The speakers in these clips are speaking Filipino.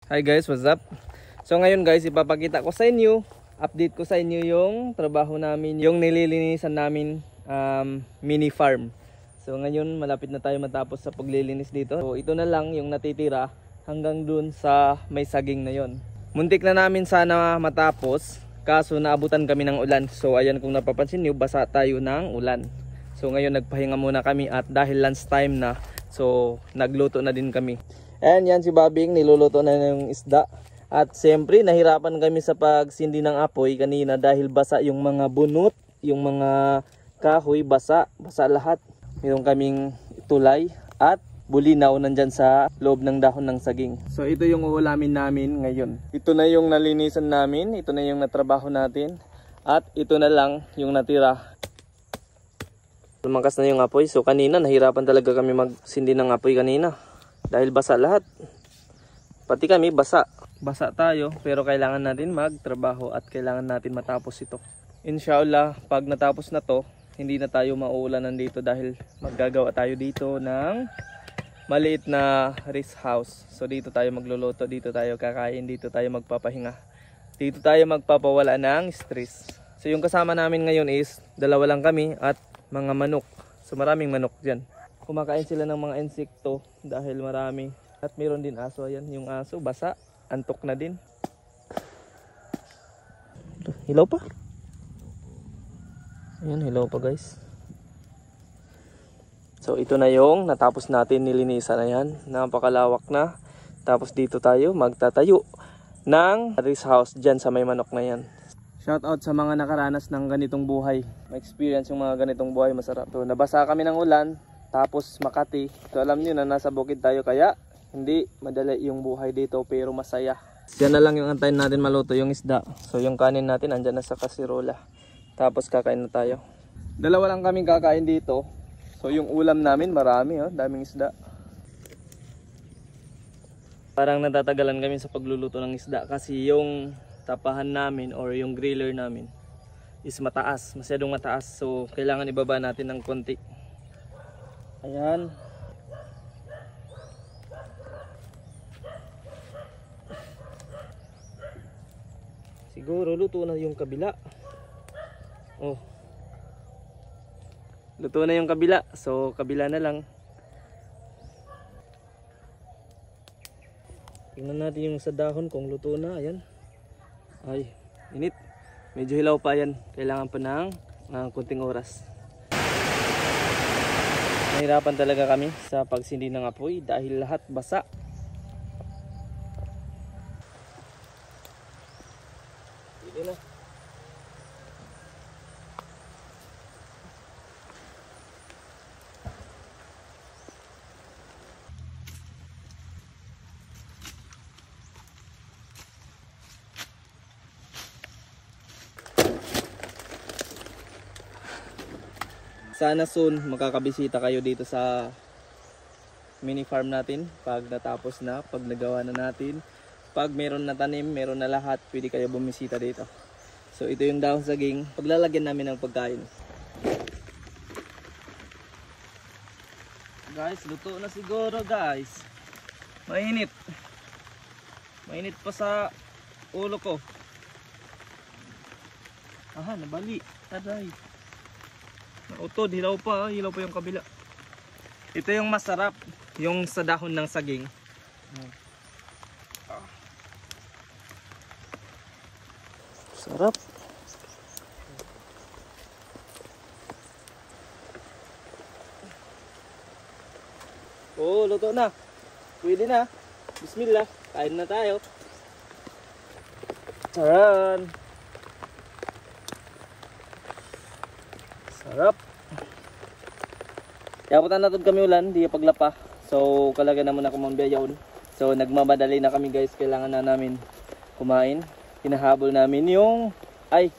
Hi guys, what's up? So ngayon guys, ipapakita ko sa inyo, update ko sa inyo yung trabaho namin, yung nililinisan namin mini farm. So ngayon malapit na tayo matapos sa paglilinis dito. So ito na lang yung natitira hanggang dun sa may saging na yon. Muntik na namin sana matapos, kaso naabutan kami ng ulan. So ayan, kung napapansin nyo, basa tayo ng ulan. So ngayon nagpahinga muna kami at dahil lunch time na, so nagluto na din kami. And yan si Babing, niluluto na yung isda. At siyempre nahirapan kami sa pagsindi ng apoy kanina dahil basa yung mga bunot, yung mga kahoy, basa lahat. Meron kaming tulay at bulinaw nandyan sa loob ng dahon ng saging. So ito yung uulamin namin ngayon. Ito na yung nalinisan namin, ito na yung natrabaho natin. At ito na lang yung natira. Lumakas na yung apoy. So kanina nahirapan talaga kami magsindi ng apoy kanina. Dahil basa lahat. Pati kami basa. Basa tayo pero kailangan natin magtrabaho at kailangan natin matapos ito. Inshallah pag natapos na to, hindi na tayo mauulanan dito dahil maggagawa tayo dito ng maliit na rest house. So dito tayo magluluto, dito tayo kakain, dito tayo magpapahinga. Dito tayo magpapawala ng stress. So yung kasama namin ngayon is dalawa lang kami at mga manok. So maraming manok dyan. Kumakain sila ng mga insekto dahil marami. At meron din aso. Ayan, yung aso basa, antok na din. Hilaw pa. Ayan, hilaw pa guys. So ito na yung natapos natin nilinisan na yan. Napakalawak na. Tapos dito tayo magtatayo ng rest house dyan sa may manok na yan. Shout out sa mga nakaranas ng ganitong buhay. Ma-experience yung mga ganitong buhay, masarap. So nabasa kami ng ulan. Tapos Makati. So alam niyo na nasa bukid tayo kaya hindi madali yung buhay dito pero masaya. Yan na lang yung antayin natin maluto yung isda. So yung kanin natin andyan na sa kasirola. Tapos kakain na tayo. Dalawa lang kaming kakain dito. So yung ulam namin marami, daming isda. Parang natatagalan kami sa pagluluto ng isda kasi yung tapahan namin or yung griller namin is mataas, masyadong mataas. So kailangan ibaba natin ng konti. Ayan. Siguro luto na yung kabila. Oh. Luto na yung kabila. So kabila na lang. Tingnan natin yung sa dahon kung luto na. Ayan. Ay, init. Medyo hilaw pa yan. Kailangan pa ng kunting oras. Nahirapan talaga kami sa pagsindi ng apoy dahil lahat basa. Hindi na. Sana soon makakabisita kayo dito sa mini farm natin pag natapos na, pag nagawa na natin. Pag meron na tanim, meron na lahat, pwede kayo bumisita dito. So ito yung dahon saging, paglalagyan namin ng pagkain. Guys, luto na siguro guys. Mainit. Mainit pa sa ulo ko. Aha, nabali. Aray. Utod, hilaw pa yung kabila. Ito yung masarap, yung sa dahon ng saging. Sarap. Oh, luto na. Pwede na. Bismillah, kain na tayo. Taran. Sarap. Yaputan na kami ulan, di paglapa. So kalaga naman ako mambiyayon. So nagmamadali na kami guys, kailangan na namin kumain. Hinahabol namin yung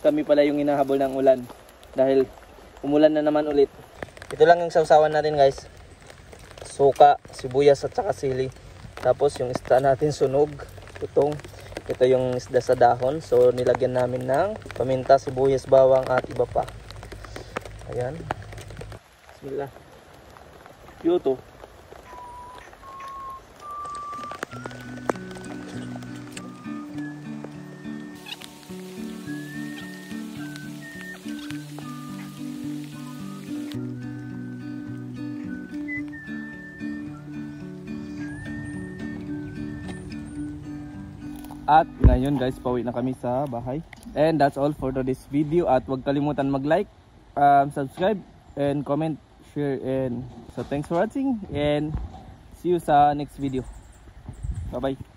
kami pala yung hinahabol ng ulan dahil umulan na naman ulit. Ito lang yung sausawan natin guys. Suka, sibuyas at saka sili. Tapos yung isda natin sunog, tutong. Ito yung isda sa dahon. So nilagyan namin ng paminta, sibuyas, bawang at iba pa. Ayan. Bismillah. Yuto. At ngayon guys, pauwi na kami sa bahay. And that's all for today's video. At huwag kalimutan mag-like, subscribe, and comment, share. And so thanks for watching and see you sa next video. Bye bye.